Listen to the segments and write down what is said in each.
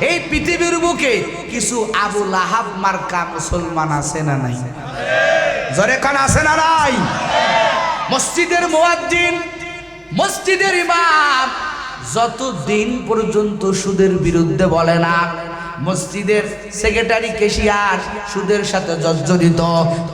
এই পৃথিবীর বুকে কিছু আবু লাহাব মার্কা মুসলমান আছে না নাই? জোরে কান আছে না নাই? মসজিদের মুয়াজ্জিন, মসজিদের ইমাম যতদিন পর্যন্ত সুদের বিরুদ্ধে বলে না, মসজিদের সেক্রেটারি ক্যাশিয়ার সুদের সাথে জর্জরিত,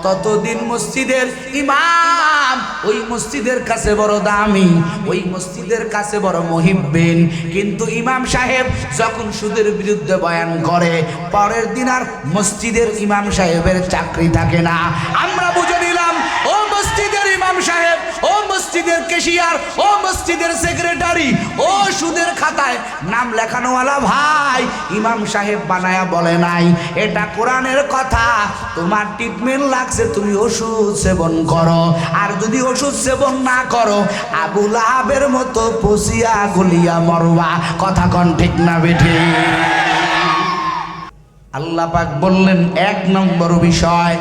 ততদিন মসজিদের ইমাম ওই মসজিদের কাছে বড় দামি, ওই মসজিদের কাছে বড় মুহিব্বিন। কিন্তু ইমাম সাহেব যখন সুদের বিরুদ্ধে বয়ান করে, পরের দিন আর মসজিদের ইমাম সাহেবের চাকরি থাকে না। আমরা বুঝে নিলাম, ও মসজিদের ইমাম সাহেব, ও মসজিদের ক্যাশিয়ার, ও মসজিদের সেক্রেটারি, ও সুদের খাতায় নাম লেখানোওয়ালা ভাই, ইমাম সাহেব বানায়া বলে নাই, এটা কোরআনের কথা। তোমার ট্রিটমেন্ট লাগছে, তুমি ওষুধ সেবন করো, আর যদি ওষুধ সেবন না করো আবু লাহাবের মতো পচিয়া গলিয়া মরবা। কথা কোন ঠিক না বেঠি? আল্লাহ পাক বললেন 1 নম্বর বিষয়,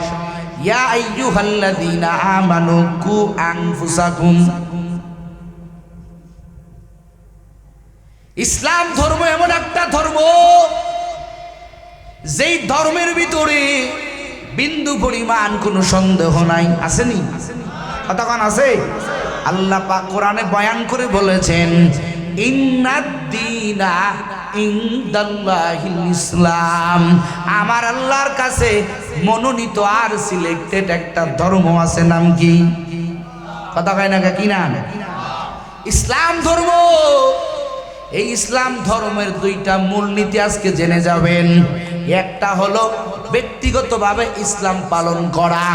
ইয়া আইয়ুহাল্লাযীনা আমানু কু আনফুসাকুম। ইসলাম ধর্ম এমন একটা ধর্ম, যেই ধর্মের ভিতরে বিন্দু পরিমাণ কোনো সন্দেহ নাই। আসেনি? কতক্ষণ আছে? আল্লাহ পাক কোরআনে বয়ান করে বলেছেন, ইন্নাদ-দীনা ইনদাল্লাহিল ইসলাম। আমার আল্লাহর কাছে মনোনীত আর সিলেক্টেড একটা ধর্ম আছে, নাম কি? কথা কয় না, কি নাম? ইসলাম ধর্ম। এই ইসলাম ধর্মের 2টা মূলনীতি আজকে জেনে যাবেন। একটা হলো ব্যক্তিগতভাবে ইসলাম পালন করা,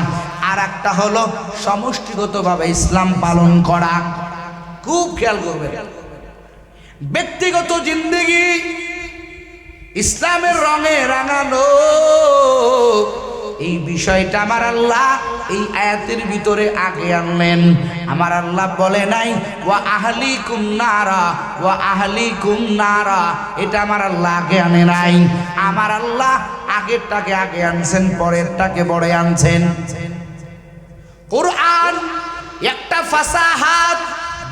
আর একটা হলো সমষ্টিগতভাবে ইসলাম পালন করা। খুব খেয়াল করবেন, ব্যক্তিগত জিন্দেগি ইসলামের রঙে রাঙানো, এই বিষয়টা আমার আল্লাহ এই আয়াতের ভিতরে আগে আনলেন। আমার আল্লাহ বলে নাই ওয়া আহলিকুম নারা, ওয়া আহলিকুম নারা, এটা আমার আল্লাহ আগে আনে নাই। আমার আল্লাহ আগেরটাকে আগে আনছেন, পরেরটাকে পরে আনছেন। কোরআন একটা ফাসাহাত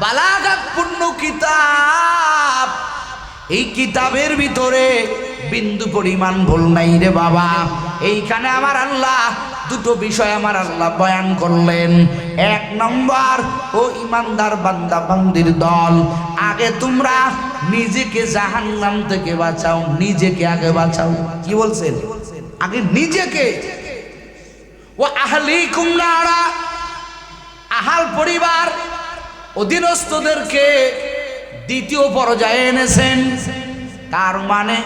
বালাগাত পূর্ণ কিতাব, এই কিতাবের ভিতরে বিন্দু পরিমাণ ভুল নাই রে বাবা। এইখানে আমার আল্লাহ 2টো বিষয় আমার আল্লাহ বয়ান করলেন। 1 নম্বর, ও ইমানদার বান্দা বান্দির দল, আগে তোমরা নিজেকে জাহান্নাম থেকে বাঁচাও, নিজেকে আগে বাঁচাও। কি বলছেন? আগে নিজেকে। ও আহলিকুম নারা, আহাল পরিবার অধীনস্থদেরকে দ্বিতীয় পর্যায়ে এনেছেন। তার মানে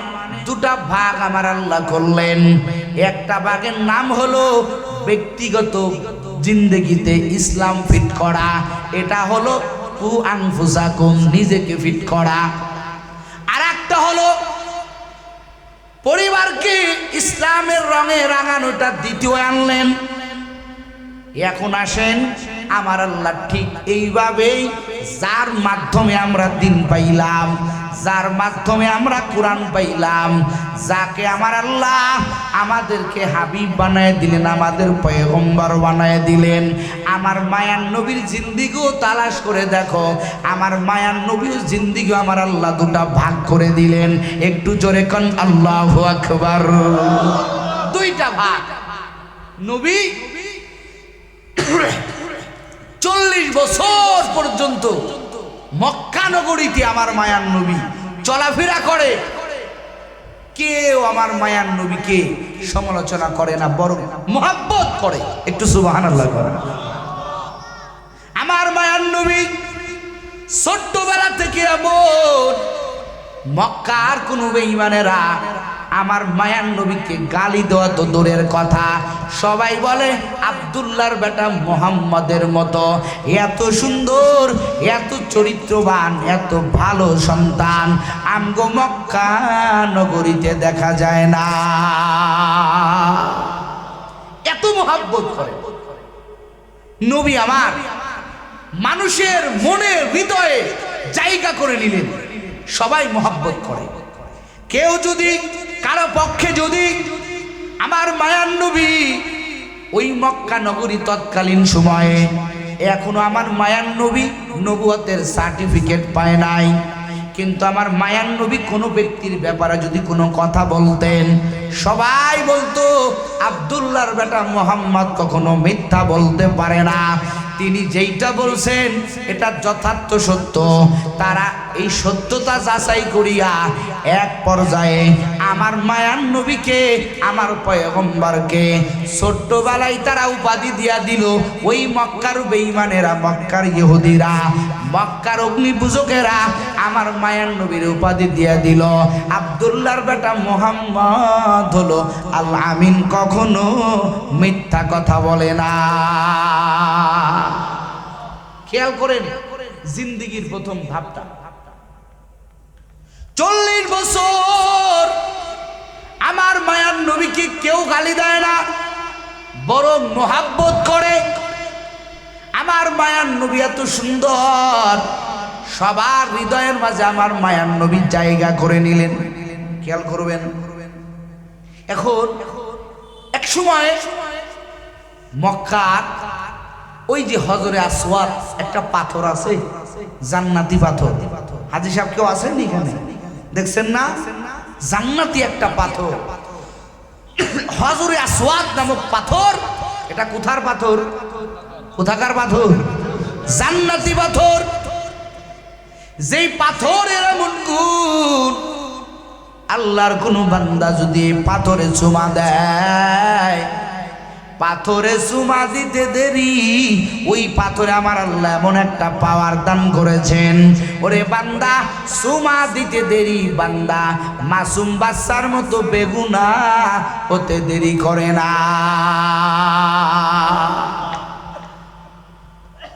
2টা ভাগ আমার আল্লাহ করলেন। একটা ভাগের নাম হলো ব্যক্তিগত জিন্দেগিতে ইসলাম ফিট করা, এটা হলো কু আনফুসাকুম, নিজেকে ফিট করা। আর একটা হলো পরিবারকে ইসলামের রঙে রাঙানোটা দ্বিতীয় আনলেন। এখন আসেন, আমার আল্লাহ ঠিক এইভাবেই যার মাধ্যমে আমরা দিন পাইলাম, যার মাধ্যমে আমরা কোরআন পাইলাম, যাকে আমার আল্লাহ আমাদেরকে হাবিব বানায় দিলেন, আমাদের পয়গম্বর বানায় দিলেন। আমার মায়ার নবীর জিন্দিগিও তালাশ করে দেখো, আমার মায়ার নবীর জিন্দিগিও আমার আল্লাহ 2টা ভাগ করে দিলেন। একটু জোরে কোন আল্লাহু আকবার। 2টা ভাগ। নবী 40 বছর পর্যন্ত মক্কা নগরীতে আমার মায়ার নবী চলাফেরা করে, কেউ আমার মায়ার নবীকে সমালোচনা করে না, বরং মুহাব্বত করে। একটু সুবহানাল্লাহ করেন। আমার মায়ার নবী ছোট্টবেলা থেকে এমন, মক্কার কোন বেঈমানেরা আমার মায়ার নবীকে গালি দেওয়া তো দূরের কথা, সবাই বলে আব্দুল্লাহর বেটা মুহাম্মদের মতো এত সুন্দর, এত চরিত্রবান, এত ভালো সন্তান আমগো মক্কা নগরীতে দেখা যায় না। এত মুহাব্বত করে নবী আমার, মানুষের মনে হৃদয়ে জায়গা করে নিলেন। সবাই মুহাব্বত করে। কেউ যদি কারো পক্ষে যদি আমার মায়ার নবী ওই মক্কা নগরী তৎকালীন সময়ে, এখনো আমার মায়ার নবী নবুয়তের সার্টিফিকেট পায় নাই, কিন্তু আমার মায়ার নবী কোনো ব্যক্তির ব্যাপারে যদি কোনো কথা বলতেন, সবাই বলতো আব্দুল্লাহর বেটা মুহাম্মদ কখনো মিথ্যা বলতে পারে না, তিনি যেইটা বলছেন এটা যথার্থ সত্য। তারা এই সত্যতা যাচাই করিয়া এক পর্যায়ে আমার মায়ার নবীকে, আমার পয়গম্বরকে ছোট্টবেলায় তারা উপাধি দিয়া দিল। ওই মক্কার বেঈমানেরা, মক্কার ইহুদিরা, মক্কার অগ্নিপূজকেরা আমার মায়ার নবীর উপাধি দিয়া দিল আব্দুল্লাহর বেটা মুহাম্মদ হলো আল আমিন, কখনো মিথ্যা কথা বলে না। খেয়াল করেন জিন্দেগির প্রথম ধাপটা। 40 বছর আমার মায়ার নবীকে কেউ গালি দেয় না, বরং মোহাব্বত করে। আমার মায়ার নবী এত সুন্দর, সবার হৃদয়ের মাঝে আমার মায়ার নবী জায়গা করে নিলেন। খেয়াল করবেন, এখন এক সময় মক্কার ওই যে হজরে আসওয়াদ একটা পাথর আছে, জান্নাতি পাথর। হাজী সাহেব কেউ আছেন এখানে? দেখছেন না, জান্নাতি একটা পাথর, হজরে আসওয়াদ নামক পাথর। এটা কোথার পাথর? কোথাকার পাথর? জান্নাতি পাথর। যেই পাথরের এমন গুণ, আল্লাহর কোন বান্দা যদি পাথরে চুমা দেয়, পাথরে চুমা দিতে দেরি, ওই পাথরে আমার আল্লাহ এমন একটা পাওয়ার দান করেছেন। ওরে বান্দা, চুমা দিতে দেরি, বান্দা মাসুম বাচ্চার মতো বেগুনাহ হতে দেরি করে না।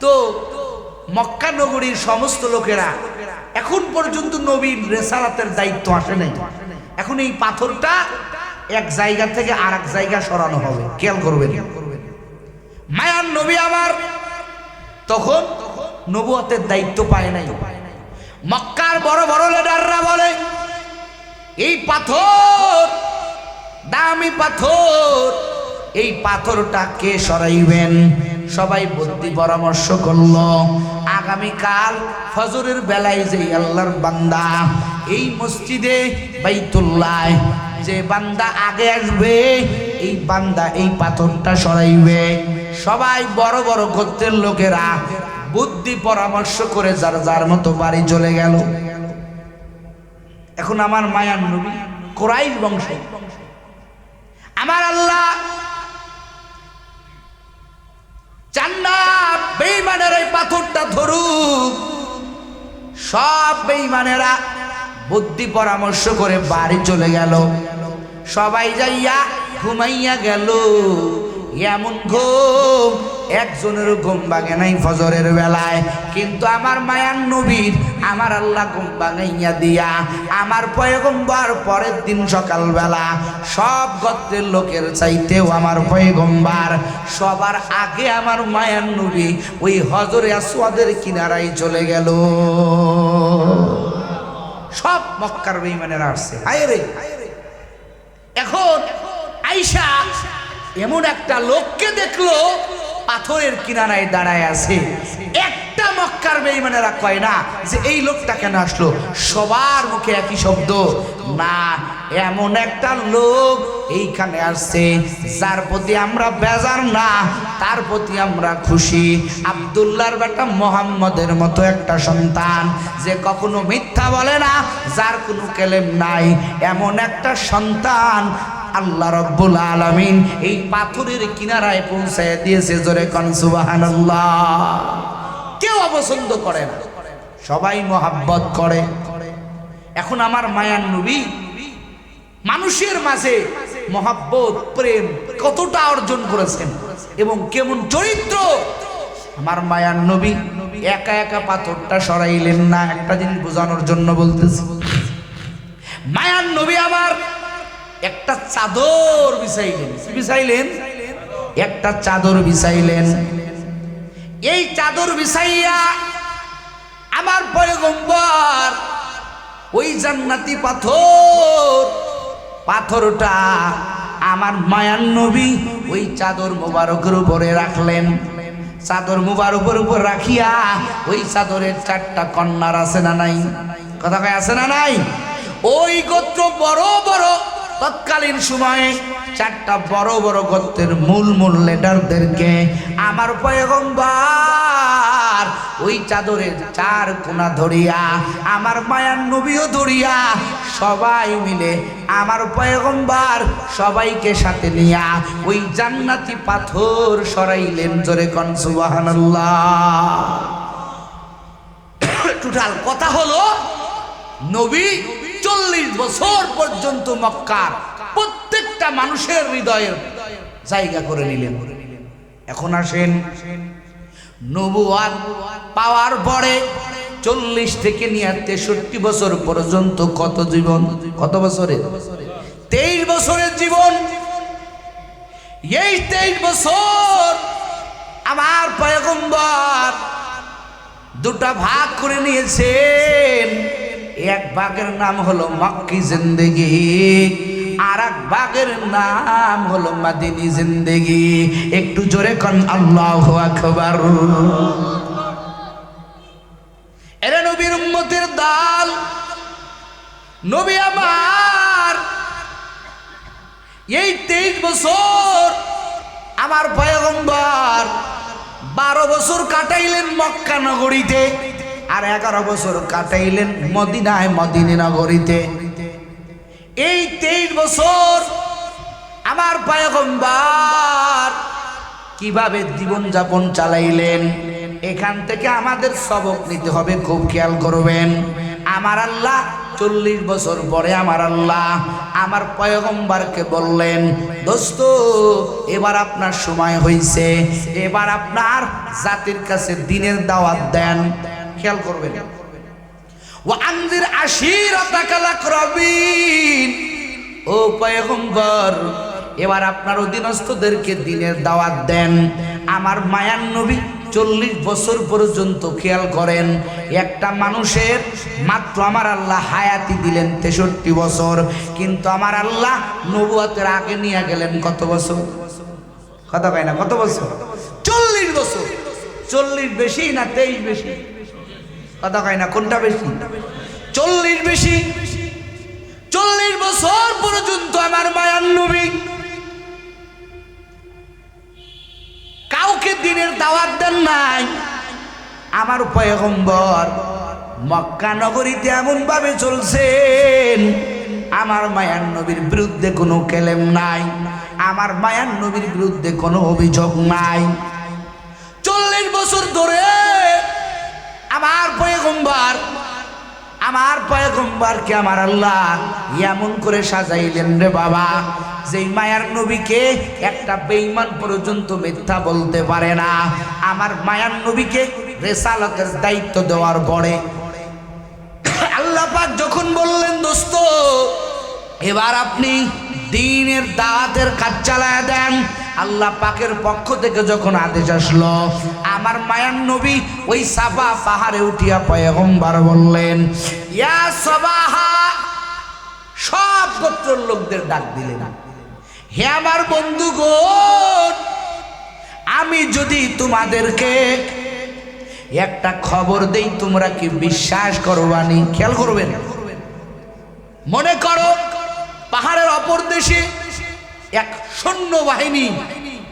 তো মক্কা নগরীর সমস্ত লোকেরা, এখন পর্যন্ত নবীর রেসালাতের দায়িত্ব আসে নাই, এখন এই পাথরটা এক জায়গা থেকে আর এক জায়গা সরানো হবে। খেয়াল করবেন, মায়ার নবী আমার তখন নবুয়তের দায়িত্ব পায় নাই। মক্কার বড় বড় লিডাররা বলে এই পাথর দামি পাথর, এই পাথরটা কে সরাইবেন? সবাই বুদ্ধি পরামর্শ করলো, আগামীকাল ফজরের বেলায় যে আল্লাহর বান্দা এই মসজিদে বাইতুল্লাহ যে বান্দা আগে আসবে, এই বান্দা এই পাথরটা সরাইবে। সবাই বড় বড় গোত্রের লোকেরা বুদ্ধি পরামর্শ করে যার যার মতো বাড়ি চলে গেল। এখন আমার মায়ার নবী কুরাইশ বংশ, আমার আল্লাহ চান না বেঈমানের এই পাথরটা ধরুক। সব বেঈমানেরা বুদ্ধি পরামর্শ করে বাড়ি চলে গেল, সবাই যাইয়া ঘুমাইয়া গেল। এমন ঘুম, একজনের ঘুম ভাঙে নাই ফজরের বেলায়, কিন্তু আমার মায়ার নবীর আমার আল্লাহ ঘুম ভাঙাইয়া দিয়া আমার পয়গম্বর পরের দিন সকালবেলা সব গোত্রের লোকের চাইতেও আমার পয়গম্বর সবার আগে আমার মায়ার নবী ওই হজরে আসওয়াদের কিনারায় চলে গেল। সব মক্কার বেঈমানেরা আসছে, হায় রে। এখন আয়েশা এমন একটা লোককে দেখলো পাথরের কিনারায় দাঁড়ায় আছে। একটা মক্কার বেঈমানেরা কয় না যে এই লোকটা কেন আসলো, সবার মুখে একই শব্দ, না এমন একটা লোক এইখানে আসছে যার প্রতি আমরা বেজার না, তার প্রতি আমরা খুশি। আব্দুল্লাহর বেটা মুহাম্মদের মতো একটা সন্তান যে কখনো মিথ্যা বলে না, যার কোনো কেলেম নাই, এমন একটা সন্তান আল্লাহ রাব্বুল আলামিন এই পাথরের কিনারায় পৌঁছায় দিয়েছে। জোরে কোন সুবহানাল্লাহ। কেউ অপছন্দ করে না, সবাই মোহাব্বত করে। এখন আমার মায়ার নবী মানুষের মাঝে মোহাব্বত প্রেম কতটা অর্জন করেছেন এবং কেমন চরিত্র। আমার মায়ার নবী একা একা পাথরটা সরাইলেন না, একটা জিনিস বোঝানোর জন্য বলতেছি। মায়ার নবী আমার একটা চাদর বিছাইলেন। কি বিছাইলেন? একটা চাদর বিছাইলেন। এই চাদর বিছাইয়া আমার পয়গম্বর ওই জান্নাতি পাথরটা আমার মায়ার নবী ওই চাদর মোবারকের উপরে রাখলেন। চাদর মোবারকের উপর রাখিয়া ওই চাদরের 4টা কর্নার আছে না নাই? কথা কয় আছে না নাই? ওই গোত্র বড় বড় তৎকালীন সময়ে চারটা বড় বড় গোত্রের মূল লিডারদেরকে আমার পয়গম্বর ওই চাদরের চার কোনা ধরিয়া, আমার মায়ার নবীও ধরিয়া, সবাই মিলে আমার পয়গম্বর সবাইকে সাথে নিয়া ওই জান্নাতি পাথর সরাইলেন। জোরে কোন সুবহানাল্লাহ। টোটাল কথা হলো নবী 40 বছর পর্যন্ত মক্কার প্রত্যেকটা মানুষের হৃদয়ের জায়গা করে নিলেন। এখন আসেন নবুয়াত পাওয়ার পরে 40 থেকে নিয়ে 63 বছর পর্যন্ত কত জীবন, কত বছরের? 23 বছরের জীবন। এই 23 বছর আমার পয়গম্বর দুটা ভাগ করে নিয়েছেন। এক ভাগের নাম হলো মক্কি জিন্দেগি, আর এক ভাগের নাম হলো মাদিনী জিন্দেগি। একটু জোরে কোন আল্লাহু আকবার। এরা নবীর উম্মতের দল। নবী আমার এই 23 বছর আমার পয়গম্বর 12 বছর কাটাইলেন মক্কা নগরীতে, আর 11 বছর কাটাইলেন মদিনায়, মদিনা নগরীতে। এই 23 বছর আমার পয়গম্বর কিভাবে জীবন যাপন চালাইলেন, এখান থেকে আমাদের সবক নিতে হবে, খুব খেয়াল করবেন। আমার আল্লাহ 40 বছর পরে আমার আল্লাহ আমার পয়গম্বরকে বললেন, দোস্ত এবার আপনার সময় হয়েছে, এবার আপনার জাতির কাছে দ্বীনের দাওয়াত দেন। খেয়াল করবেন। ওয়া আনজির আশিরাতাকাল আকরাবিন, ও পয়গম্বর এবার আপনার অধীনস্থদেরকে দ্বীনের দাওয়াত দেন। আমার মায়ার নবী 40 বছর পর্যন্ত, খেয়াল করেন, একটা মানুষের মাত্র আমার আল্লাহ হায়াতি দিলেন 63 বছর, কিন্তু আমার আল্লাহ নবুয়তের আগে নিয়ে গেলেন কত বছর? কথা কয় না, কত বছর? 40 বছর। 40 বেশি না 23 বেশি? কথা কয় না, কোনটা বেশি? 40 বেশি। 40 বছর পর্যন্ত আমার মায়ার নবী কাউকে দ্বীনের দাওয়াত দেন নাই। আমার পয়গম্বর মক্কা নগরীতে এমন ভাবে চলছেন, আমার মায়ার নবীর বিরুদ্ধে কোনো কেলেম নাই, আমার মায়ার নবীর বিরুদ্ধে কোনো অভিযোগ নাই। 40 বছর ধরে আমার পয়গম্বরকে আমার আল্লাহ এমন করে সাজাইলেন রে বাবা, যে মায়ার নবীকে একটা বেঈমান পর্যন্ত মিথ্যা বলতে পারে না। আমার মায়ার নবীকে রিসালাতের দায়িত্ব দেওয়ার পরে আল্লাহ পাক যখন বললেন, দোস্ত এবার আপনি দ্বীনের দাওয়াতের কাজ চালায় দেন, আল্লাহ পাকের পক্ষ থেকে যখন আদেশ আসলো, আমার মায়ার নবী ওই সাফা পাহাড়ে উঠিয়া পয়গম্বর বললেন, ইয়া সবাহা, সব গোত্রের লোকদের ডাক দিলেন, হে আমার বন্ধুগণ, আমি যদি তোমাদেরকে একটা খবর দেই তোমরা কি বিশ্বাস করবানি? খেয়াল করবেন। মনে করো পাহাড়ের অপর দেশে এক সৈন্যবাহিনী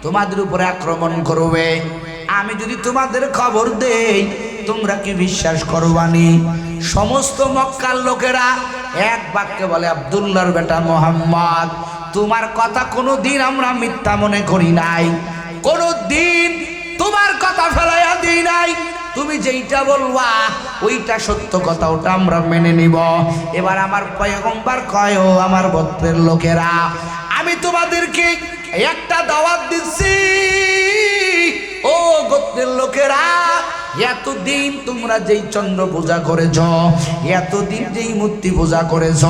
তোমাদের উপরে আক্রমণ করবে, আমি যদি তোমাদের খবর দেই তোমরা কি বিশ্বাস করবানি? সমস্ত মক্কার লোকেরা এক বাক্যে বলে, আব্দুল্লাহর বেটা মুহাম্মদ, তোমার কথা কোনোদিন আমরা মিথ্যা মনে করি নাই, কোনোদিন তোমার কথা ফেলাইয়া দিই নাই, তুমি যেইটা বলবা ওইটা সত্য কথা, ওটা আমরা মেনে নিব। এবার আমার পয়গম্বর কয়, ও আমার গোত্রের লোকেরা, আমি তোমাদেরকে একটা দাওয়াত দিচ্ছি, ও গোত্রের লোকেরা, এতদিন তোমরা যেই চন্দ্র পূজা করেছ, এতদিন যেই মূর্তি পূজা করেছ,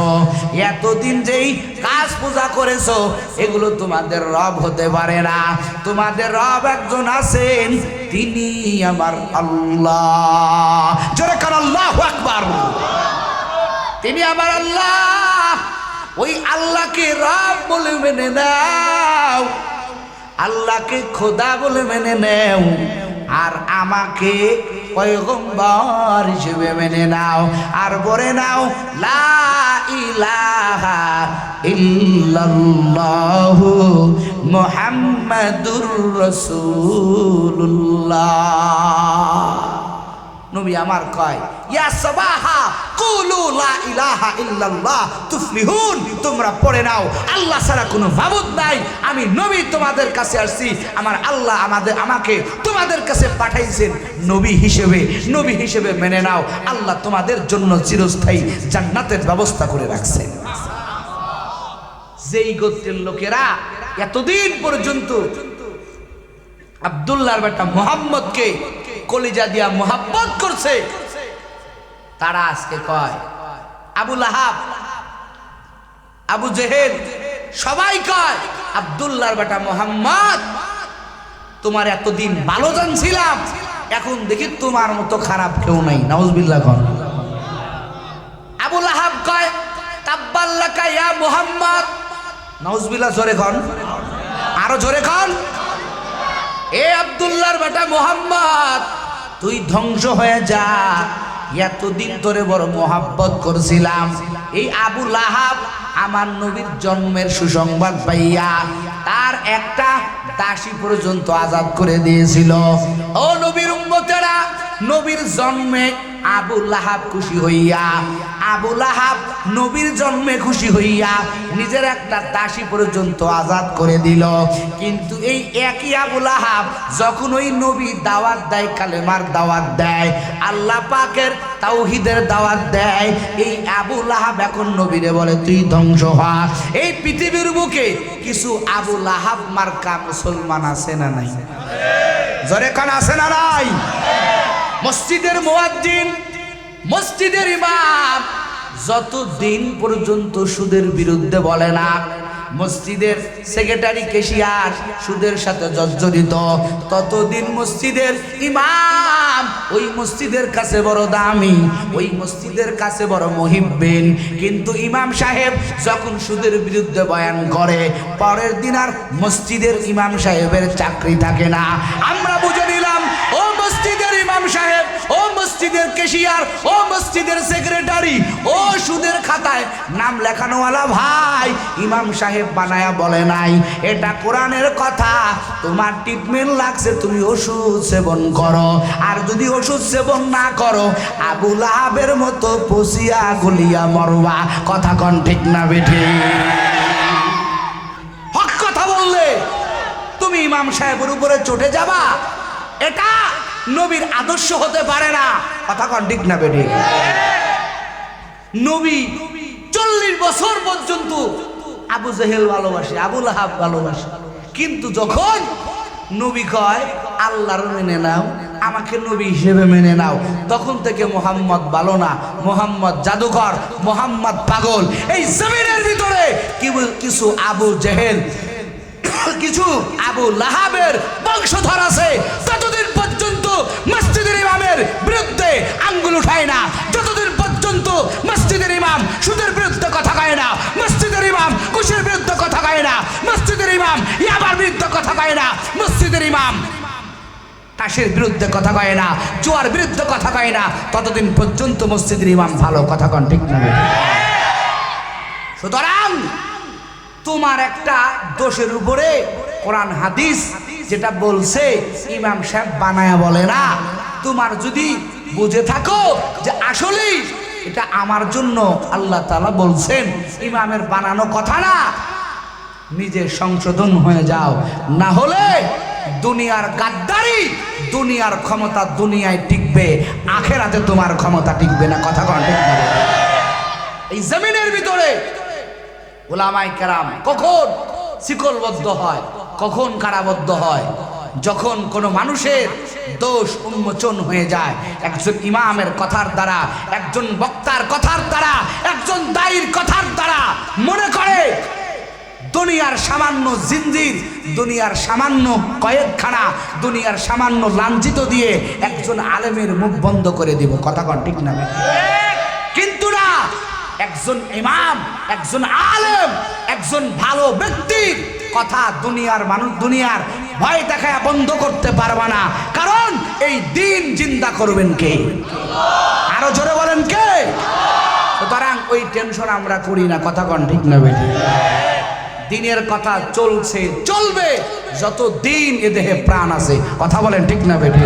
এতদিন যেই কাজ পূজা করেছ, এগুলো তোমাদের রব হতে পারে না। তোমাদের রব একজন আছেন, তিনি আমার আল্লাহ। জোরে কার আল্লাহু আকবার। তিনি আমার আল্লাহ। ওই আল্লাহকে রব বলে মেনে নাও, আল্লাহকে খোদা বলে মেনে নাও, আর আমাকে পয়গম্বর হিসেবে মেনে নাও আর বলে নাও লা ইলাহা ইল্লাল্লাহু মুহাম্মাদুর রাসূলুল্লাহ। নবী আমার কয় ইয়া সাবাহা কুলু লা ইলাহা ইল্লাল্লাহ তুফলিহুন, তোমরা পড়ে নাও আল্লাহ ছাড়া কোনো মাবুদ নাই, আমি নবী তোমাদের কাছে আসছি, আমার আল্লাহ আমাকে তোমাদের কাছে পাঠাইছেন নবী হিসেবে মেনে নাও, আল্লাহ তোমাদের জন্য চিরস্থায়ী জান্নাতের ব্যবস্থা করে রাখছেন। যেই গোত্রের লোকেরা এতদিন পর্যন্ত আব্দুল্লাহর বেটা মুহাম্মদকে কলিজা দিয়া মোহাব্বত করছে, তারা আজকে কয় আবু লাহাব, আবু জেহেল সবাই কয় আব্দুল্লাহর বেটা মুহাম্মদ তোমার এতদিন ভালো জানছিলাম, এখন দেখি তোমার মতো খারাপ কেউ নাই। নাউজুবিল্লাহ। কোন আবু লাহাব কয় তাব্বাল্লাকা ইয়া মুহাম্মদ। নাউজুবিল্লাহ। জোরে কোন, আরো জোরে কোন। এ আব্দুল্লাহর বেটা মুহাম্মদ তুই ধ্বংস হয়ে যা, এতদিন ধরে বড় মোহাব্বত করছিলাম। এই আবু লাহাব আমার নবীর জন্মের সুসংবাদ পাইয়া তার একটা দাসী পর্যন্ত আজাদ করে দিয়েছিল। ও নবীর উম্মতেরা, নবীর জন্মে আবু লাহাব খুশি হইয়া, আবু লাহাব নবীর জন্মে খুশি হইয়া নিজের একটা দাসী পর্যন্ত আজাদ করে দিল। কিন্তু এই একই আবু লাহাব যখন ওই নবী দাওয়াত দেয়, কালেমার দাওয়াত দেয়, আল্লাহ পাকের তাওহীদের দাওয়াত দেয়, এই আবু লাহাব এখন নবীরে বলে তুই ধ্বংস হ। এই পৃথিবীর বুকে কিছু আবু লাহাব মার্কা মুসলমান আছে না নাই? জোরে কান আছে না নাই? মসজিদের মুয়াজ্জিন, মসজিদের ইমাম যতদিন পর্যন্ত সুদের বিরুদ্ধে বলে না, মসজিদের সেক্রেটারি কেশিয়ার সুদের সাথে জর্জরিত, ততদিন মসজিদের ইমাম ওই মসজিদের কাছে বড় দামি, ওই মসজিদের কাছে বড় মুহিব্বিন। কিন্তু ইমাম সাহেব যখন সুদের বিরুদ্ধে বয়ান করে, পরের দিন আর মসজিদের ইমাম সাহেবের চাকরি থাকে না। আমরা বুঝে নিলাম ও মসজিদের ইমাম সাহেব, ও মসজিদের কেশিয়ার, ও মসজিদের সেক্রেটারি, ও সুদের খাতায় নাম লেখানোওয়ালা ভাই, ইমাম সাহেব বানায়া বলে নাই, এটা কোরআনের কথা। তোমার ট্রিটমেন্ট লাগছে, তুমি ওষুধ সেবন করো, আর যদি ওষুধ সেবন না করো আবু লাহাবের মতো পচিয়া গলিয়া মরবা। কথা কোন ঠিক না বেঠি? হক কথা বললে তুমি ইমাম সাহেবের উপরে চটে যাবা, এটা নবীর আদর্শ হতে পারে না। কথা কোন ঠিক না বেঠি? নবী 40 বছর পর্যন্ত আবু জেহেল ভালোবাসে, আবু লাহাব ভালোবাসে, কিন্তু যখন নবী কয় আল্লাহর মেনে নাও, আমাকে নবী হিসেবে মেনে নাও, তখন থেকে মোহাম্মদ ভালো না, মোহাম্মদ জাদুকর, মোহাম্মদ পাগল। এই জমিনের ভিতরে কিছু আবু জেহেল, কিছু আবু লাহাবের বংশধর আছে, ততদিন পর্যন্ত মসজিদের ইমামের বিরুদ্ধে আঙ্গুল উঠায় না, যতদিন পর্যন্ত মসজিদের ইমাম সুদের বিরুদ্ধে কথা কয় না, মসজিদের ইমাম ঘুষের বিরুদ্ধে কথা কয় না, মসজিদের ইমাম ইয়াবার বিরুদ্ধে কথা কয় না, মসজিদের ইমাম তাসের বিরুদ্ধে কথা কয় না, জুয়ার বিরুদ্ধে কথা কয় না, ততদিন পর্যন্ত মসজিদের ইমাম ভালো। কথা কন ঠিক না? সুতরাং তোমার একটা দোষের উপরে কোরআন হাদিস যেটা বলছে ইমাম সাহেব বানায়া বলে না, তোমার যদি বুঝে থাকো যে আসলেই এটা আমার জন্য আল্লাহ তাআলা বলছেন, ইমামের বানানো কথা না, নিজে সংশোধন হয়ে যাও। না হলে দুনিয়ার গাদ্দারি, দুনিয়ার ক্ষমতা দুনিয়ায় টিকবে, আখেরাতে তোমার ক্ষমতা টিকবে না। কথা কোন ঠিক না? এই জমিনের ভিতরে উলামায়ে কেরাম কখন শিকলবদ্ধ হয়, কখন কারাবদ্ধ হয়, যখন কোনো মানুষের দোষ উন্মোচন হয়ে যায়, একজন ইমামের কথার দ্বারা, একজন বক্তার কথার দ্বারা, একজন দায়ীর কথার দ্বারা মনে করে দুনিয়ার সামান্য জিনজির, দুনিয়ার সামান্য কয়েকখানা, দুনিয়ার সামান্য লাঞ্ছিত দিয়ে একজন আলেমের মুখ বন্ধ করে দিব। কথা কোন ঠিক না? কিন্তু না, একজন ইমাম, একজন আলেম, একজন ভালো ব্যক্তির কথা দুনিয়ার মানুষ, দুনিয়ার ভয় দেখায় বন্ধ করতে পারবা না, কারণ এই দিন জিন্দা করবেন কে? আরো জোরে বলেন কে? সুতরাং ওই টেনশন আমরা করি না, কথা কন ঠিক না বেটি? দিনের কথা চলছে, চলবে যত দিন এ দেহে প্রাণ আছে, কথা বলেন ঠিক না বেটি?